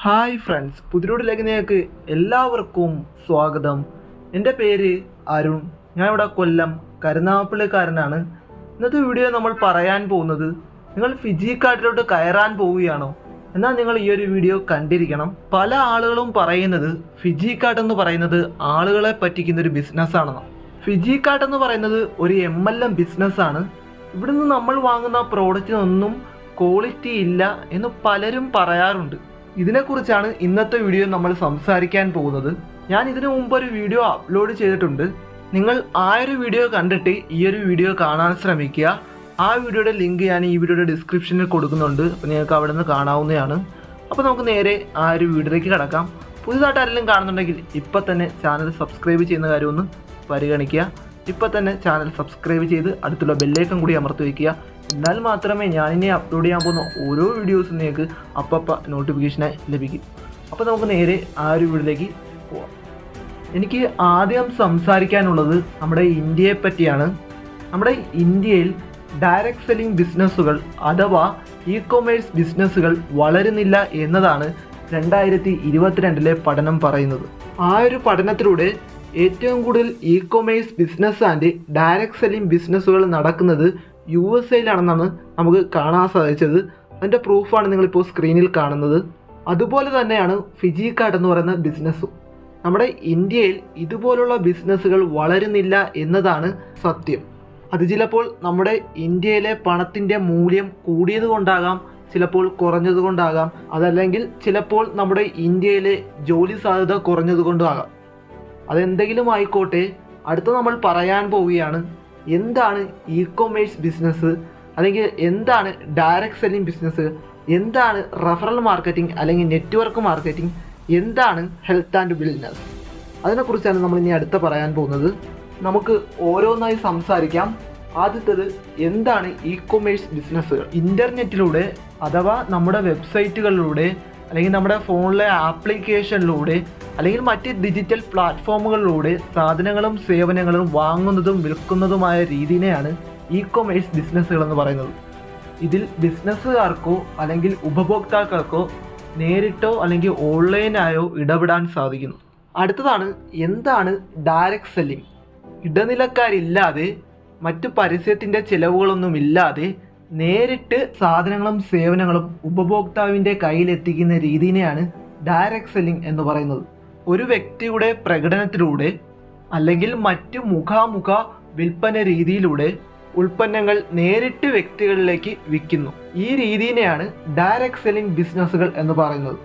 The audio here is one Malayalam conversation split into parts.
ഹായ് ഫ്രണ്ട്സ്, പുതിയൊരു നിങ്ങൾക്ക് എല്ലാവർക്കും സ്വാഗതം. എൻ്റെ പേര് അരുൺ. ഞാൻ ഇവിടെ കൊല്ലം കരുനാഗപ്പള്ളിക്കാരനാണ്. ഇന്നത്തെ വീഡിയോ നമ്മൾ പറയാൻ പോകുന്നത്, നിങ്ങൾ ഫിജി കാർഡിലോട്ട് കയറാൻ പോവുകയാണോ? എന്നാൽ നിങ്ങൾ ഈ ഒരു വീഡിയോ കണ്ടിരിക്കണം. പല ആളുകളും പറയുന്നത് ഫിജി കാർഡ് എന്ന് പറയുന്നത് ആളുകളെ പറ്റിക്കുന്നൊരു ബിസിനസ്സാണെന്ന്. ഫിജി കാർഡ് എന്ന് പറയുന്നത് ഒരു MLM ബിസിനസ്സാണ്. ഇവിടുന്ന് നമ്മൾ വാങ്ങുന്ന പ്രോഡക്റ്റിനൊന്നും ക്വാളിറ്റി ഇല്ല എന്ന് പലരും പറയാറുണ്ട്. ഇതിനെക്കുറിച്ചാണ് ഇന്നത്തെ വീഡിയോ നമ്മൾ സംസാരിക്കാൻ പോകുന്നത്. ഞാൻ ഇതിനു മുമ്പ് ഒരു വീഡിയോ അപ്ലോഡ് ചെയ്തിട്ടുണ്ട്. നിങ്ങൾ ആ ഒരു വീഡിയോ കണ്ടിട്ട് ഈ ഒരു വീഡിയോ കാണാൻ ശ്രമിക്കുക. ആ വീഡിയോയുടെ ലിങ്ക് ഞാൻ ഈ വീഡിയോയുടെ ഡിസ്ക്രിപ്ഷനിൽ കൊടുക്കുന്നുണ്ട്. അപ്പോൾ നിങ്ങൾക്ക് അവിടെ നിന്ന് കാണാവുന്നതാണ്. അപ്പോൾ നമുക്ക് നേരെ ആ ഒരു വീഡിയോയിലേക്ക് കിടക്കാം. പുതിയതായിട്ട് ആരെങ്കിലും കാണുന്നുണ്ടെങ്കിൽ ഇപ്പം തന്നെ ചാനൽ സബ്സ്ക്രൈബ് ചെയ്യുന്ന കാര്യം ഒന്ന് പരിഗണിക്കുക. ഇപ്പം തന്നെ ചാനൽ സബ്സ്ക്രൈബ് ചെയ്ത് അടുത്തുള്ള ബെല്ലൈക്കൺ കൂടി അമർത്തി വയ്ക്കുക. എന്നാൽ മാത്രമേ ഞാനിനി അപ്ലോഡ് ചെയ്യാൻ പോകുന്ന ഓരോ വീഡിയോസും നിങ്ങൾക്ക് അപ്പം നോട്ടിഫിക്കേഷനായി ലഭിക്കും. അപ്പോൾ നമുക്ക് നേരെ ആ ഒരു വീഡിയോയിലേക്ക് പോവാം. എനിക്ക് ആദ്യം സംസാരിക്കാനുള്ളത് നമ്മുടെ ഇന്ത്യയെ പറ്റിയാണ്. നമ്മുടെ ഇന്ത്യയിൽ ഡയറക്റ്റ് സെല്ലിംഗ് ബിസിനസ്സുകൾ അഥവാ ഇ-കൊമേഴ്സ് ബിസിനസ്സുകൾ വളരുന്നില്ല എന്നതാണ് 2022 പഠനം പറയുന്നത്. ആ ഒരു പഠനത്തിലൂടെ ഏറ്റവും കൂടുതൽ e-commerce business and direct selling ബിസിനസ്സുകൾ നടക്കുന്നത് USA-യിലാണെന്നാണ് നമുക്ക് കാണാൻ സാധിച്ചത്. അതിൻ്റെ പ്രൂഫാണ് നിങ്ങളിപ്പോൾ സ്ക്രീനിൽ കാണുന്നത്. അതുപോലെ തന്നെയാണ് ഫിജി കാർഡ് എന്ന് പറയുന്ന ബിസിനസ്സും. നമ്മുടെ ഇന്ത്യയിൽ ഇതുപോലുള്ള ബിസിനസ്സുകൾ വളരുന്നില്ല എന്നതാണ് സത്യം. അത് ചിലപ്പോൾ നമ്മുടെ ഇന്ത്യയിലെ പണത്തിൻ്റെ മൂല്യം കൂടിയത് കൊണ്ടാകാം, ചിലപ്പോൾ കുറഞ്ഞത് കൊണ്ടാകാം, അതല്ലെങ്കിൽ ചിലപ്പോൾ നമ്മുടെ ഇന്ത്യയിലെ ജോലി സാധ്യത കുറഞ്ഞത് കൊണ്ടാകാം. അതെന്തെങ്കിലും ആയിക്കോട്ടെ, അടുത്ത നമ്മൾ പറയാൻ പോവുകയാണ് എന്താണ് ഇ-കൊമേഴ്സ് ബിസിനസ്, അല്ലെങ്കിൽ എന്താണ് ഡയറക്റ്റ് സെല്ലിംഗ് ബിസിനസ്, എന്താണ് റെഫറൽ മാർക്കറ്റിംഗ് അല്ലെങ്കിൽ നെറ്റ്വർക്ക് മാർക്കറ്റിംഗ്, എന്താണ് ഹെൽത്ത് ആൻഡ് വെൽനസ്. അതിനെക്കുറിച്ചാണ് നമ്മൾ ഇനി അടുത്ത പറയാൻ പോകുന്നത്. നമുക്ക് ഓരോന്നായി സംസാരിക്കാം. ആദ്യത്തേത്, എന്താണ് ഇ-കൊമേഴ്സ് ബിസിനസ്സുകൾ? ഇൻ്റർനെറ്റിലൂടെ അഥവാ നമ്മുടെ വെബ്സൈറ്റുകളിലൂടെ അല്ലെങ്കിൽ നമ്മുടെ ഫോണിലെ ആപ്ലിക്കേഷനിലൂടെ അല്ലെങ്കിൽ മറ്റ് ഡിജിറ്റൽ പ്ലാറ്റ്ഫോമുകളിലൂടെ സാധനങ്ങളും സേവനങ്ങളും വാങ്ങുന്നതും വിൽക്കുന്നതുമായ രീതിയെയാണ് ഇ-കൊമേഴ്സ് ബിസിനസ്സുകൾ എന്ന് പറയുന്നത്. ഇതിൽ ബിസിനസ്സുകാർക്കോ അല്ലെങ്കിൽ ഉപഭോക്താക്കൾക്കോ നേരിട്ടോ അല്ലെങ്കിൽ ഓൺലൈനായോ ഇടപെടാൻ സാധിക്കുന്നു. അടുത്തതാണ്, എന്താണ് ഡയറക്റ്റ് സെല്ലിംഗ്? ഇടനിലക്കാരില്ലാതെ മറ്റു പരസ്യത്തിൻ്റെ ചിലവുകളൊന്നുമില്ലാതെ നേരിട്ട് സാധനങ്ങളും സേവനങ്ങളും ഉപഭോക്താവിൻ്റെ കയ്യിലെത്തിക്കുന്ന രീതിയെയാണ് ഡയറക്റ്റ് സെല്ലിംഗ് എന്ന് പറയുന്നത്. ഒരു വ്യക്തിയുടെ പ്രകടനത്തിലൂടെ അല്ലെങ്കിൽ മറ്റ് മുഖാമുഖ വിൽപ്പന രീതിയിലൂടെ ഉൽപ്പന്നങ്ങൾ നേരിട്ട് വ്യക്തികളിലേക്ക് വിൽക്കുന്നു. ഈ രീതിയെയാണ് ഡയറക്റ്റ് സെല്ലിംഗ് ബിസിനസ്സുകൾ എന്ന് പറയുന്നത്.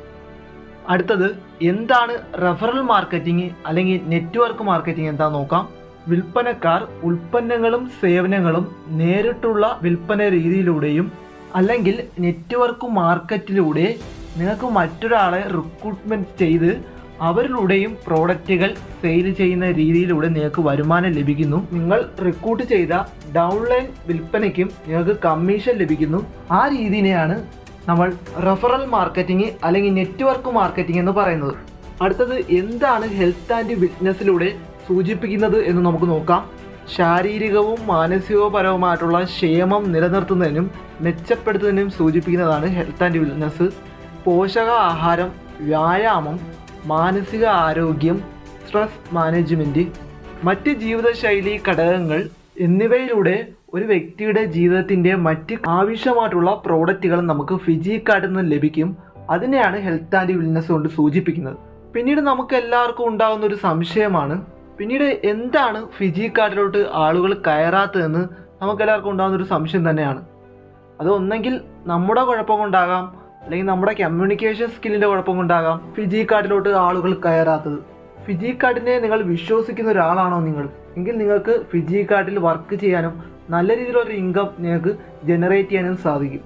അടുത്തത്, എന്താണ് റെഫറൽ മാർക്കറ്റിംഗ് അല്ലെങ്കിൽ നെറ്റ്വർക്ക് മാർക്കറ്റിംഗ് എന്താണെന്ന് നോക്കാം. വിൽപ്പനക്കാർ ഉൽപ്പന്നങ്ങളും സേവനങ്ങളും നേരിട്ടുള്ള വിൽപ്പന രീതിയിലൂടെയും അല്ലെങ്കിൽ നെറ്റ്വർക്ക് മാർക്കറ്റിലൂടെ നിങ്ങൾക്ക് മറ്റൊരാളെ റിക്രൂട്ട്മെൻറ്റ് ചെയ്ത് അവരിലൂടെയും പ്രോഡക്റ്റുകൾ സെയിൽ ചെയ്യുന്ന രീതിയിലൂടെ നിങ്ങൾക്ക് വരുമാനം ലഭിക്കുന്നു. നിങ്ങൾ റിക്രൂട്ട് ചെയ്ത ഡൗൺലൈൻ വിൽപ്പനയ്ക്കും നിങ്ങൾക്ക് കമ്മീഷൻ ലഭിക്കുന്നു. ആ രീതിയെയാണ് നമ്മൾ റെഫറൽ മാർക്കറ്റിംഗ് അല്ലെങ്കിൽ നെറ്റ്വർക്ക് മാർക്കറ്റിംഗ് എന്ന് പറയുന്നത്. അടുത്തത്, എന്താണ് ഹെൽത്ത് ആൻഡ് വെൽനസിലൂടെ സൂചിപ്പിക്കുന്നത് എന്ന് നമുക്ക് നോക്കാം. ശാരീരികവും മാനസികപരവുമായിട്ടുള്ള ക്ഷേമം നിലനിർത്തുന്നതിനും മെച്ചപ്പെടുത്തുന്നതിനും സൂചിപ്പിക്കുന്നതാണ് ഹെൽത്ത് ആൻഡ് വെൽനസ്. പോഷക ആഹാരം, വ്യായാമം, മാനസിക ആരോഗ്യം, സ്ട്രെസ് മാനേജ്മെൻറ്റ്, മറ്റ് ജീവിതശൈലി ഘടകങ്ങൾ എന്നിവയിലൂടെ ഒരു വ്യക്തിയുടെ ജീവിതത്തിൻ്റെ മറ്റ് ആവശ്യമായിട്ടുള്ള പ്രോഡക്റ്റുകൾ നമുക്ക് ഫിജി കാർഡിൽ നിന്ന് ലഭിക്കും. അതിനെയാണ് ഹെൽത്ത് ആൻഡ് വെൽനസ് കൊണ്ട് സൂചിപ്പിക്കുന്നത്. പിന്നീട് നമുക്ക് എല്ലാവർക്കും ഉണ്ടാകുന്ന ഒരു സംശയമാണ്, പിന്നീട് എന്താണ് ഫിജി കാർഡിലോട്ട് ആളുകൾ കയറാത്തതെന്ന് നമുക്കെല്ലാവർക്കും ഉണ്ടാകുന്നൊരു സംശയം തന്നെയാണ്. അത് ഒന്നെങ്കിൽ നമ്മുടെ കുഴപ്പം കൊണ്ടാകാം, അല്ലെങ്കിൽ നമ്മുടെ കമ്മ്യൂണിക്കേഷൻ സ്കില്ലിൻ്റെ കുഴപ്പം കൊണ്ടാകാം ഫിജി കാർഡിലോട്ട് ആളുകൾ കയറാത്തത്. ഫിജി കാർഡിനെ നിങ്ങൾ വിശ്വസിക്കുന്ന ഒരാളാണോ നിങ്ങൾ, എങ്കിൽ നിങ്ങൾക്ക് ഫിജി കാർഡിൽ വർക്ക് ചെയ്യാനും നല്ല രീതിയിലൊരു ഇൻകം നിങ്ങൾക്ക് ജനറേറ്റ് ചെയ്യാനും സാധിക്കും.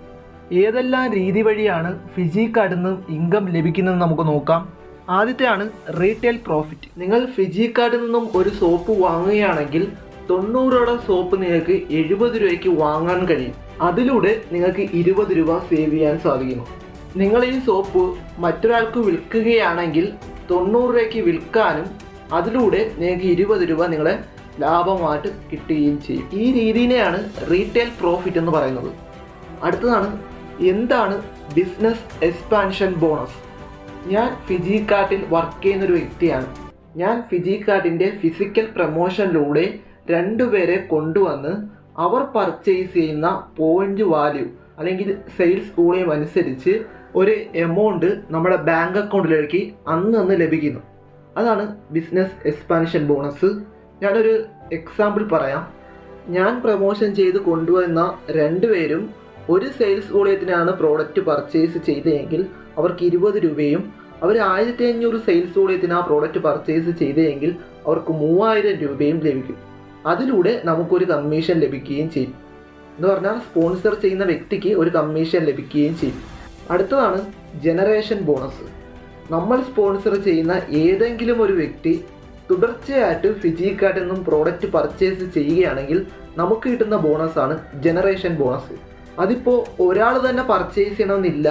ഏതെല്ലാം രീതി വഴിയാണ് ഫിജി കാർഡിൽ നിന്ന് ഇൻകം ലഭിക്കുന്നതെന്ന് നമുക്ക് നോക്കാം. ആദ്യത്തെയാണ് റീറ്റെയിൽ പ്രോഫിറ്റ്. നിങ്ങൾ ഫിജി കാർഡിൽ നിന്നും ഒരു സോപ്പ് വാങ്ങുകയാണെങ്കിൽ 90 രൂപയുടെ സോപ്പ് നിങ്ങൾക്ക് 70 രൂപയ്ക്ക് വാങ്ങാൻ കഴിയും. അതിലൂടെ നിങ്ങൾക്ക് 20 രൂപ സേവ് ചെയ്യാൻ സാധിക്കുന്നു. നിങ്ങൾ ഈ സോപ്പ് മറ്റൊരാൾക്ക് വിൽക്കുകയാണെങ്കിൽ 90 രൂപയ്ക്ക് വിൽക്കാനും അതിലൂടെ നിങ്ങൾക്ക് 20 രൂപ നിങ്ങളെ ലാഭമായിട്ട് കിട്ടുകയും ചെയ്യും. ഈ രീതിയെയാണ് റീറ്റെയിൽ പ്രോഫിറ്റ് എന്ന് പറയുന്നത്. അടുത്തതാണ്, എന്താണ് ബിസിനസ് എക്സ്പാൻഷൻ ബോണസ്? ഞാൻ ഫിജിക്കാർട്ടിൽ വർക്ക് ചെയ്യുന്നൊരു വ്യക്തിയാണ്. ഞാൻ ഫിജിക്കാർട്ടിൻ്റെ ഫിസിക്കൽ പ്രൊമോഷനിലൂടെ 2 പേരെ കൊണ്ടുവന്ന് അവർ പർച്ചേസ് ചെയ്യുന്ന പോയിന്റ് വാല്യൂ അല്ലെങ്കിൽ സെയിൽസ് വോളിയം അനുസരിച്ച് ഒരു എമൗണ്ട് നമ്മുടെ ബാങ്ക് അക്കൗണ്ടിലേക്ക് അന്ന് ലഭിക്കുന്നു. അതാണ് ബിസിനസ് എക്സ്പാൻഷൻ ബോണസ്. ഞാനൊരു എക്സാമ്പിൾ പറയാം. ഞാൻ പ്രൊമോഷൻ ചെയ്ത് കൊണ്ടുവന്ന 2 പേരും ഒരു സെയിൽസ് വോളിയത്തിനാണ് പ്രോഡക്റ്റ് പർച്ചേസ് ചെയ്തതെങ്കിൽ അവർക്ക് 20 രൂപയും, അവർ 1500 സെയിൽസ് വോളിയത്തിന് ആ പ്രോഡക്റ്റ് പർച്ചേസ് ചെയ്തതെങ്കിൽ അവർക്ക് 3000 രൂപയും ലഭിക്കും. അതിലൂടെ നമുക്കൊരു കമ്മീഷൻ ലഭിക്കുകയും ചെയ്യും. എന്ന് പറഞ്ഞാൽ സ്പോൺസർ ചെയ്യുന്ന വ്യക്തിക്ക് ഒരു കമ്മീഷൻ ലഭിക്കുകയും ചെയ്യും. അടുത്തതാണ് ജനറേഷൻ ബോണസ്. നമ്മൾ സ്പോൺസർ ചെയ്യുന്ന ഏതെങ്കിലും ഒരു വ്യക്തി തുടർച്ചയായിട്ട് ഫിജിക്കാർട്ടിൽ നിന്നും പ്രോഡക്റ്റ് പർച്ചേസ് ചെയ്യുകയാണെങ്കിൽ നമുക്ക് കിട്ടുന്ന ബോണസാണ് ജനറേഷൻ ബോണസ്. അതിപ്പോൾ ഒരാൾ തന്നെ പർച്ചേസ് ചെയ്യണമെന്നില്ല.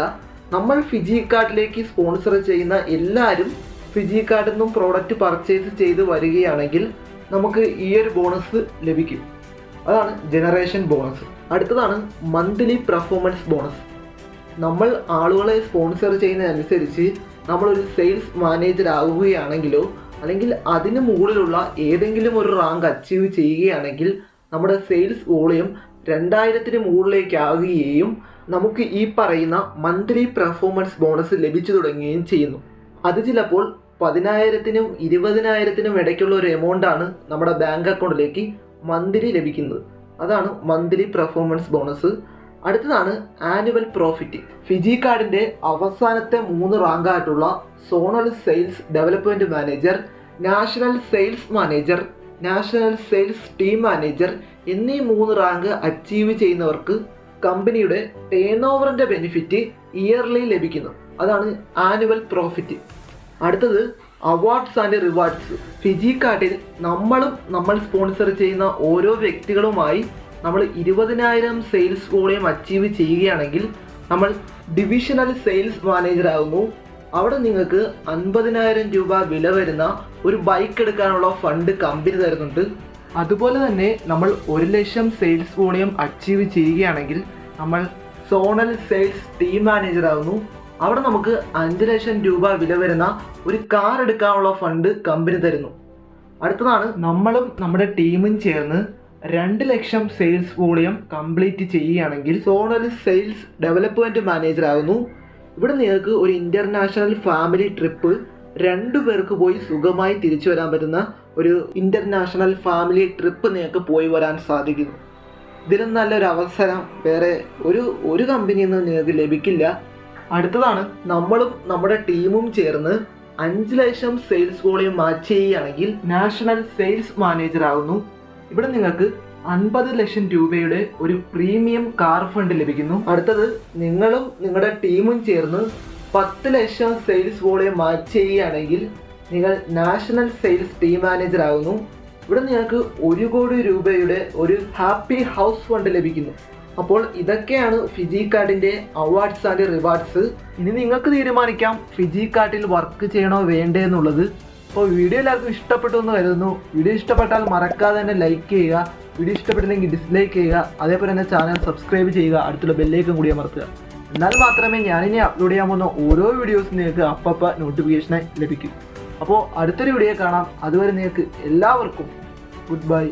നമ്മൾ ഫിജിക്കാർട്ടിലേക്ക് സ്പോൺസർ ചെയ്യുന്ന എല്ലാവരും ഫിജിക്കാർട്ടിൽ നിന്നും പ്രോഡക്റ്റ് പർച്ചേസ് ചെയ്ത് വരികയാണെങ്കിൽ നമുക്ക് ഈ ഒരു ബോണസ് ലഭിക്കും. അതാണ് ജനറേഷൻ ബോണസ്. അടുത്തതാണ് മന്ത്ലി പെർഫോമൻസ് ബോണസ്. നമ്മൾ ആളുകളെ സ്പോൺസർ ചെയ്യുന്നതനുസരിച്ച് നമ്മളൊരു സെയിൽസ് മാനേജർ ആവുകയാണെങ്കിലോ അല്ലെങ്കിൽ അതിന് മുകളിലുള്ള ഏതെങ്കിലും ഒരു റാങ്ക് അച്ചീവ് ചെയ്യുകയാണെങ്കിൽ നമ്മുടെ സെയിൽസ് വോളിയം 2000-ന് മുകളിലേക്കാവുകയും നമുക്ക് ഈ പറയുന്ന മന്ത്ലി പെർഫോമൻസ് ബോണസ് ലഭിച്ചു തുടങ്ങുകയും ചെയ്യുന്നു. അത് ചിലപ്പോൾ 10,000-നും 20,000-നും ഇടയ്ക്കുള്ള ഒരു എമൗണ്ടാണ് നമ്മുടെ ബാങ്ക് അക്കൗണ്ടിലേക്ക് മന്ത്ലി ലഭിക്കുന്നത്. അതാണ് മന്ത്ലി പെർഫോമൻസ് ബോണസ്. അടുത്തതാണ് ആനുവൽ പ്രോഫിറ്റ്. ഫിജിക്കാർട്ടിൻ്റെ അവസാനത്തെ 3 റാങ്കായിട്ടുള്ള zonal sales development manager, national sales manager, national sales team manager എന്നീ 3 റാങ്ക് അച്ചീവ് ചെയ്യുന്നവർക്ക് കമ്പനിയുടെ ടേൺ ഓവറിൻ്റെ ബെനിഫിറ്റ് ഇയർലി ലഭിക്കുന്നു. അതാണ് ആനുവൽ പ്രോഫിറ്റ്. അടുത്തത് അവാർഡ്സ് ആൻഡ് റിവാർഡ്സ്. ഫിജിക്കാർട്ടിൽ നമ്മൾ സ്പോൺസർ ചെയ്യുന്ന ഓരോ വ്യക്തികളുമായി നമ്മൾ 20,000 സെയിൽസ് വോളിയം അച്ചീവ് ചെയ്യുകയാണെങ്കിൽ നമ്മൾ ഡിവിഷണൽ സെയിൽസ് മാനേജർ ആകുന്നു. അവിടെ നിങ്ങൾക്ക് 50,000 രൂപ വില വരുന്ന ഒരു ബൈക്ക് എടുക്കാനുള്ള ഫണ്ട് കമ്പനി തരുന്നുണ്ട്. അതുപോലെ തന്നെ നമ്മൾ 1,00,000 സെയിൽസ് വോളിയം അച്ചീവ് ചെയ്യുകയാണെങ്കിൽ നമ്മൾ സോണൽ സെയിൽസ് ടീം മാനേജർ ആകുന്നു. അവിടെ നമുക്ക് 5,00,000 രൂപ വില വരുന്ന ഒരു കാർ എടുക്കാനുള്ള ഫണ്ട് കമ്പനി തരുന്നു. അടുത്തതാണ് നമ്മളും നമ്മുടെ ടീമും ചേർന്ന് 2,00,000 സെയിൽസ് വോളിയം കംപ്ലീറ്റ് ചെയ്യുകയാണെങ്കിൽ സോണൽ സെയിൽസ് ഡെവലപ്മെൻറ്റ് മാനേജർ ആകുന്നു. ഇവിടെ നിങ്ങൾക്ക് ഒരു ഇൻ്റർനാഷണൽ ഫാമിലി ട്രിപ്പ് 2 പേർക്ക് പോയി സുഖമായി തിരിച്ചു വരാൻ പറ്റുന്ന ഒരു ഇൻ്റർനാഷണൽ ഫാമിലി ട്രിപ്പ് നിങ്ങൾക്ക് പോയി വരാൻ സാധിക്കുന്നു. ഇതിലും നല്ലൊരു അവസരം വേറെ ഒരു കമ്പനിയിൽ നിന്ന് നിങ്ങൾക്ക് ലഭിക്കില്ല. അടുത്തതാണ് നമ്മളും നമ്മുടെ ടീമും ചേർന്ന് 5,00,000 സെയിൽസ് വോളിയം മാച്ച് ചെയ്യുകയാണെങ്കിൽ നാഷണൽ സെയിൽസ് മാനേജർ ആകുന്നു. ഇവിടെ നിങ്ങൾക്ക് 50,00,000 രൂപയുടെ ഒരു പ്രീമിയം കാർ ഫണ്ട് ലഭിക്കുന്നു. അടുത്തത് നിങ്ങളും നിങ്ങളുടെ ടീമും ചേർന്ന് 10,00,000 സെയിൽസ് വോളിയം മാച്ച് ചെയ്യുകയാണെങ്കിൽ നിങ്ങൾ നാഷണൽ സെയിൽസ് ടീം മാനേജർ ആകുന്നു. ഇവിടെ നിങ്ങൾക്ക് 1 കോടി രൂപയുടെ ഒരു ഹാപ്പി ഹൗസ് ഫണ്ട് ലഭിക്കുന്നു. അപ്പോൾ ഇതൊക്കെയാണ് ഫിജിക്കാർട്ടിൻ്റെ അവാർഡ്സ് ആൻഡ് റിവാർഡ്സ്. ഇനി നിങ്ങൾക്ക് തീരുമാനിക്കാം ഫിജിക്കാർട്ടിൽ വർക്ക് ചെയ്യണോ വേണ്ടേ എന്നുള്ളത്. അപ്പോൾ വീഡിയോ എല്ലാവർക്കും ഇഷ്ടപ്പെട്ടു എന്ന് കരുതുന്നു. വീഡിയോ ഇഷ്ടപ്പെട്ടാൽ മറക്കാതെ തന്നെ ലൈക്ക് ചെയ്യുക. വീഡിയോ ഇഷ്ടപ്പെട്ടില്ലെങ്കിൽ ഡിസ്ലൈക്ക് ചെയ്യുക. അതേപോലെ തന്നെ ചാനൽ സബ്സ്ക്രൈബ് ചെയ്യുക. അടുത്തുള്ള ബെല്ലേക്കും കൂടി അമർത്തുക. എന്നാൽ മാത്രമേ ഞാനിനി അപ്ലോഡ് ചെയ്യാൻ പോകുന്ന ഓരോ വീഡിയോസും നിങ്ങൾക്ക് അപ്പം നോട്ടിഫിക്കേഷനായി ലഭിക്കും. അപ്പോൾ അടുത്തൊരു വീഡിയോ കാണാം. അതുവരെ നിങ്ങൾക്ക് എല്ലാവർക്കും ഗുഡ് ബൈ.